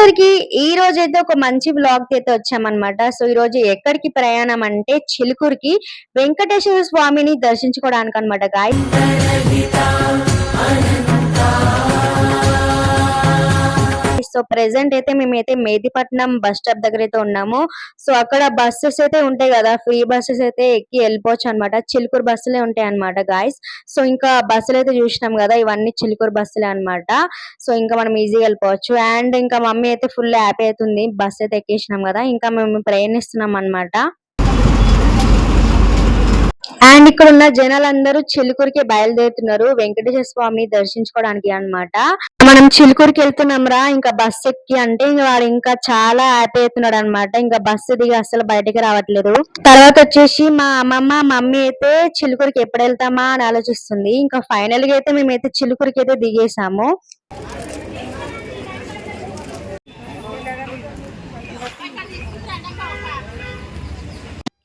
అందరికి ఈ రోజు అయితే ఒక మంచి బ్లాగ్ అయితే వచ్చామన్నమాట. సో ఈ రోజు ఎక్కడికి ప్రయాణం అంటే చిలుకూరుకి వెంకటేశ్వర స్వామిని దర్శించుకోవడానికి అన్నమాట గాయ్స్. సో ప్రెసెంట్ అయితే మేమైతే మేదిపట్నం బస్ స్టాప్ దగ్గర అయితే ఉన్నాము. సో అక్కడ బస్సెస్ అయితే ఉంటాయి కదా, ఫ్రీ బస్సెస్ అయితే ఎక్కి వెళ్ళిపోవచ్చు అనమాట. చిలుకూరు బస్సులే ఉంటాయి అనమాట గాయస్. సో ఇంకా బస్సులు అయితే చూసినాం కదా, ఇవన్నీ చిలుకూరు బస్సులే అనమాట. సో ఇంకా మనం ఈజీగా వెళ్ళిపోవచ్చు. అండ్ ఇంకా మమ్మీ అయితే ఫుల్ హ్యాపీ అవుతుంది, బస్ అయితే ఎక్కేసినాం కదా, ఇంకా మేము ప్రయాణిస్తున్నాం అనమాట. అండ్ ఇక్కడ ఉన్న జనాలందరూ చిలుకూరుకి బయలుదేరుతున్నారు వెంకటేశ్వర స్వామిని దర్శించుకోవడానికి అన్నమాట. మనం చిలుకూరుకి వెళ్తున్నాం రా ఇంకా బస్ ఎక్కి అంటే ఇంకా వాడు ఇంకా చాలా హ్యాపీ అవుతున్నాడు అనమాట. ఇంకా బస్సు దిగి అసలు బయటకి రావట్లేదు. తర్వాత వచ్చేసి మా అమ్మమ్మ మమ్మీ అయితే చిలుకూరుకి ఎప్పుడు వెళ్తామా అని ఆలోచిస్తుంది. ఇంకా ఫైనల్ గా అయితే మేమైతే చిలుకూరుకి అయితే దిగేసాము.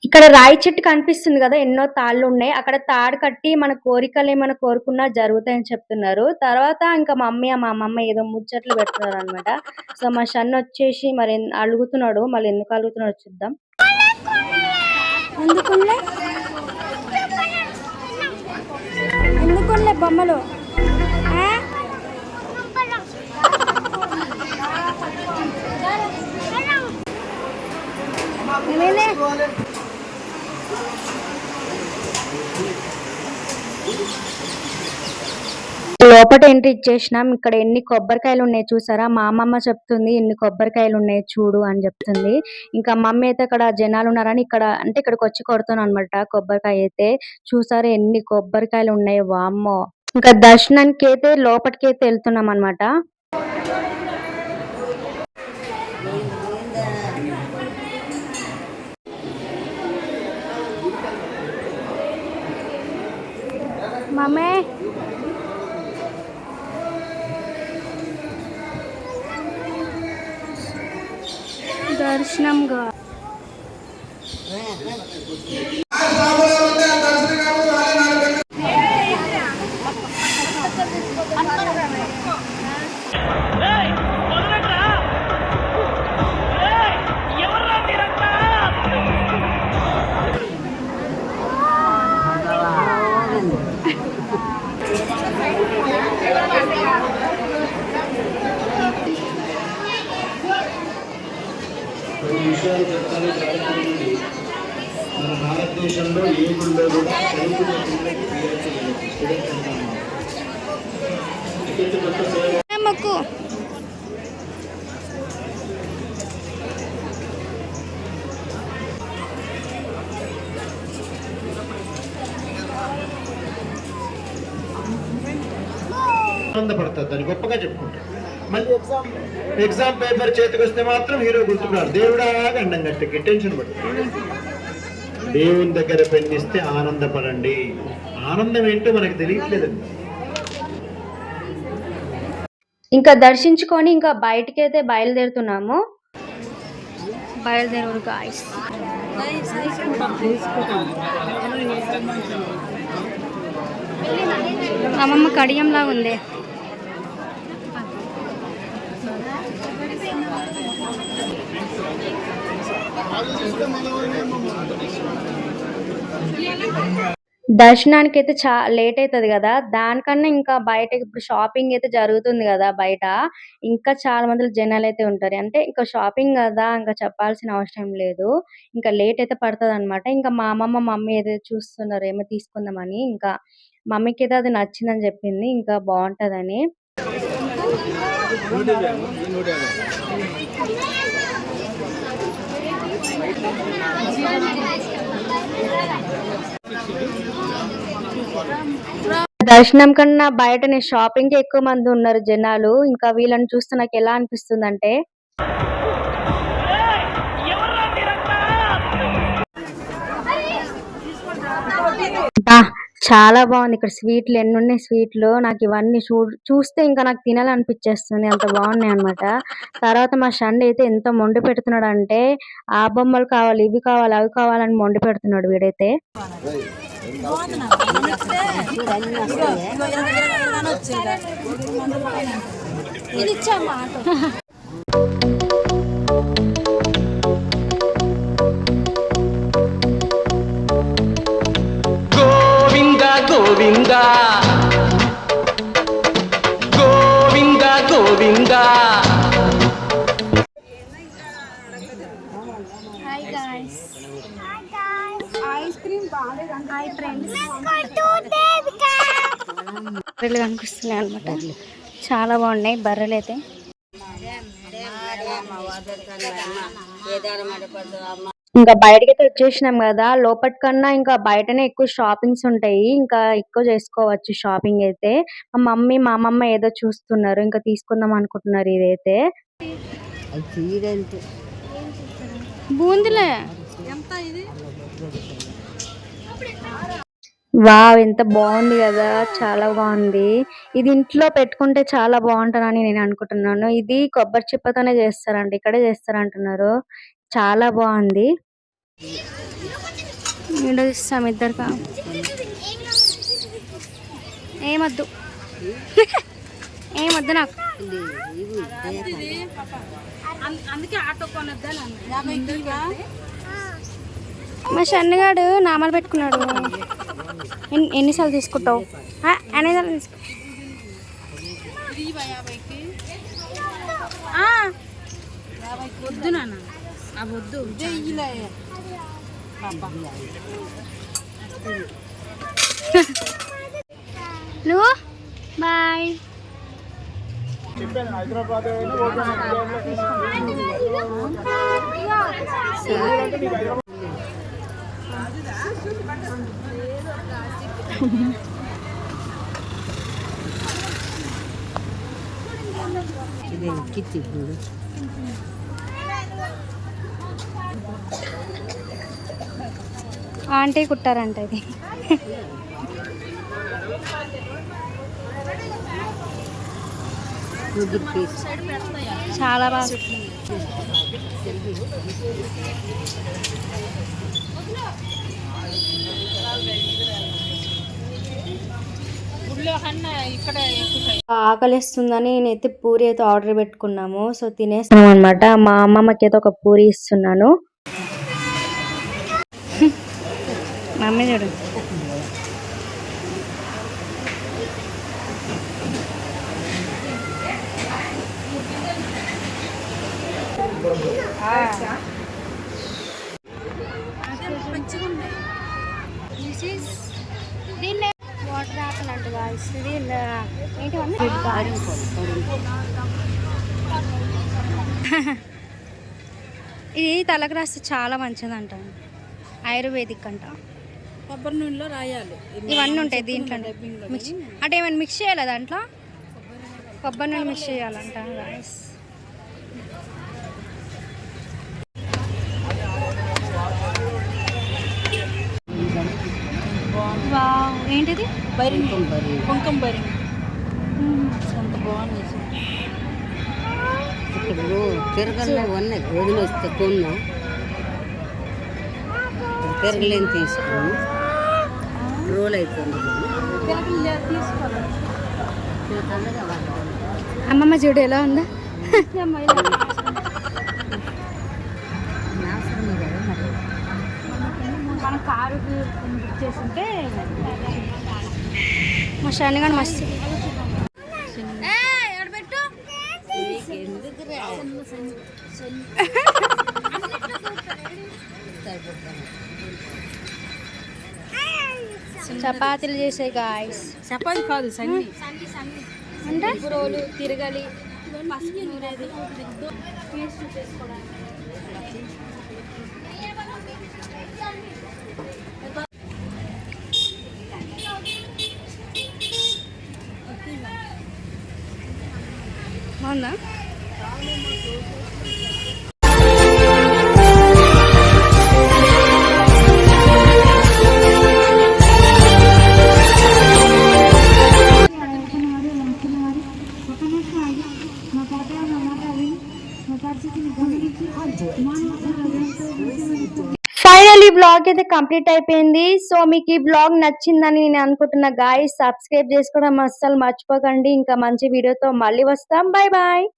ఇక్కడ రాయి చెట్టు కనిపిస్తుంది కదా, ఎన్నో తాళ్ళు ఉన్నాయి. అక్కడ తాడు కట్టి మన కోరికలు ఏమైనా కోరుకున్నా జరుగుతాయని చెప్తున్నారు. తర్వాత ఇంకా మమ్మీ మా అమ్మమ్మ ఏదో ముచ్చట్లు పెడుతున్నారు అనమాట. సో మా సన్ వచ్చేసి మరి అలుగుతున్నాడు, మళ్ళీ ఎందుకు అలుగుతున్నాడు చూద్దాం. బొమ్మలు లోపల ఎంట్రీ ఇచ్చేసినాం. ఇక్కడ ఎన్ని కొబ్బరికాయలు ఉన్నాయి చూసారా, మా అమ్మమ్మ చెప్తుంది ఎన్ని కొబ్బరికాయలు ఉన్నాయి చూడు అని చెప్తుంది. ఇంకా మమ్మీ అయితే అక్కడ జనాలు ఉన్నారని ఇక్కడికి వచ్చి కొడుతాను అనమాట. కొబ్బరికాయ అయితే చూసారా ఎన్ని కొబ్బరికాయలు ఉన్నాయి, వామ్మో. ఇంకా దర్శనానికి అయితే లోపలికి అయితే వెళ్తున్నాం అనమాట. మమ్మే దర్శనంగా విషయాలు చెప్తాను. మన భారతదేశంలో ఏ గుళ్ళో కూడా ఆనందపడతారు, దాన్ని గొప్పగా చెప్పుకుంటారు. మళ్ళీ ఎగ్జామ్ పేపర్ చేతికి వస్తే మాత్రం హీరో గుర్తుకున్నాడు, దేవుడా గండం గట్టి టెన్షన్ పడుతుంది. దేవుని దగ్గర పెన్నిస్తే ఆనందపడండి. ఆనందం ఏంటో మనకు తెలియట్లేదండి. ఇంకా దర్శించుకొని ఇంకా బయటికి అయితే బయలుదేరుతున్నాము. బయలుదేరు గాయ్స్. అమ్మమ్మ కడియంలా ఉంది. దర్శనానికి అయితే లేట్ అవుతుంది కదా, దానికన్నా ఇంకా బయట ఇప్పుడు షాపింగ్ అయితే జరుగుతుంది కదా బయట, ఇంకా చాలా మంది జనాలు అయితే ఉంటారు. అంటే ఇంకా షాపింగ్ కదా, ఇంకా చెప్పాల్సిన అవసరం లేదు. ఇంకా లేట్ అయితే పడుతుంది అనమాట. ఇంకా మా అమ్మమ్మ మమ్మీ ఏదైతే చూస్తున్నారు ఏమో తీసుకుందామని, ఇంకా మమ్మీకి అయితే అది నచ్చిందని చెప్పింది, ఇంకా బాగుంటదని. దర్శనం కన్నా బయట షాపింగ్ కి ఎక్కువ మంది ఉన్నారు జనాలు. ఇంకా వీళ్ళని చూస్తే నాకు ఎలా అనిపిస్తుంది అంటే చాలా బాగుంది. ఇక్కడ స్వీట్లు ఎన్ని ఉన్నాయి, స్వీట్లు నాకు ఇవన్నీ చూస్తే ఇంకా నాకు తినాలనిపించేస్తుంది, అంత బాగున్నాయి అనమాట. తర్వాత మా షండ్ అయితే ఎంత మొండి పెడుతున్నాడు అంటే ఆ బొమ్మలు కావాలి, ఇవి కావాలి, అవి కావాలని మొండి పెడుతున్నాడు వీడైతే. ఇది హాయ్ గాయ్స్. ఐస్ క్రీమ్ బాగాలేదండి. Hi friends. బర్రెలు కనిపిస్తున్నాయి అనమాట. చాలా బాగున్నాయి బర్రెలు అయితే. ఇంకా బయటకి అయితే వచ్చేసినాం కదా, లోపటి కన్నా ఇంకా బయటనే ఎక్కువ షాపింగ్స్ ఉంటాయి, ఇంకా ఎక్కువ చేసుకోవచ్చు షాపింగ్ అయితే. మా మమ్మీ మా అమ్మమ్మ ఏదో చూస్తున్నారు, ఇంకా తీసుకుందాం అనుకుంటున్నారు ఇదైతే. బూందులే వావ్, ఎంత బాగుంది కదా, చాలా బాగుంది. ఇది ఇంట్లో పెట్టుకుంటే చాలా బాగుంటుందని నేను అనుకుంటున్నాను. ఇది కొబ్బరి చిప్పతోనే చేస్తారంట, ఇక్కడే చేస్తారంటున్నారు. చాలా బాగుంది. ఇస్తాం ఇద్దరుగా, ఏమద్దు ఏమద్దు నాకు. మా షన్నుగాడు నామాలు పెట్టుకున్నాడు. ఎన్నిసార్లు తీసుకుంటావు? ఎన్నిసార్లు తీసుకు వద్దు నాన్న, వద్దు. నువ్వు బాయ్. ఆంటీ కుట్టారంట ఇది. చాలా బాగా. ఆకలిస్తుందని నేనైతే పూరి అయితే ఆర్డర్ పెట్టుకున్నాము. సో తినేస్తాం అనమాట. మా అమ్మమ్మకి అయితే ఒక పూరి ఇస్తున్నాను. మమ్మీ చూడు, వాటర్ యాపిల్ అంట గాయ్స్. ఇది ఇది తలకు రాస్తే చాలా మంచిదంట, ఆయుర్వేదిక్ అంట. కొబ్బరి నూనెలో రాయాలి. ఇవన్నీ ఉంటాయి దీంట్లో. మిక్స్ అంటే ఏమైనా మిక్స్ చేయాలి దాంట్లో, కొబ్బరి నూనె మిక్స్ చేయాలంట గాయ్స్. ఏంటిది? కుంకుమ బరింగ్. అంత బాగుంది. ఇప్పుడు తిరగల్లో ఉన్నాయి, వదిలేస్తే కొన్నా తిరగలేని తీసుకుని రోల్ అవుతుంది. అమ్మమ్మ చూడు ఎలా ఉందా. మన కారుకి బుక్ చేస్తుంటే మా షన్నుగాడు మస్తు. చపాతీలు చేసే గాయస్. చపాతి కాదు, సండి అంటే రోలు తిరగాలి. బాగుందా? ఫైనల్లీ బ్లాగ్ అయితే కంప్లీట్ అయిపోయింది. సో మీకు ఈ బ్లాగ్ నచ్చిందని నేను అనుకుంటున్నా గాయ్స్. సబ్స్క్రైబ్ చేసుకోవడం అస్సలు మర్చిపోకండి. ఇంకా మంచి వీడియోతో మళ్ళీ వస్తాం. Bye bye.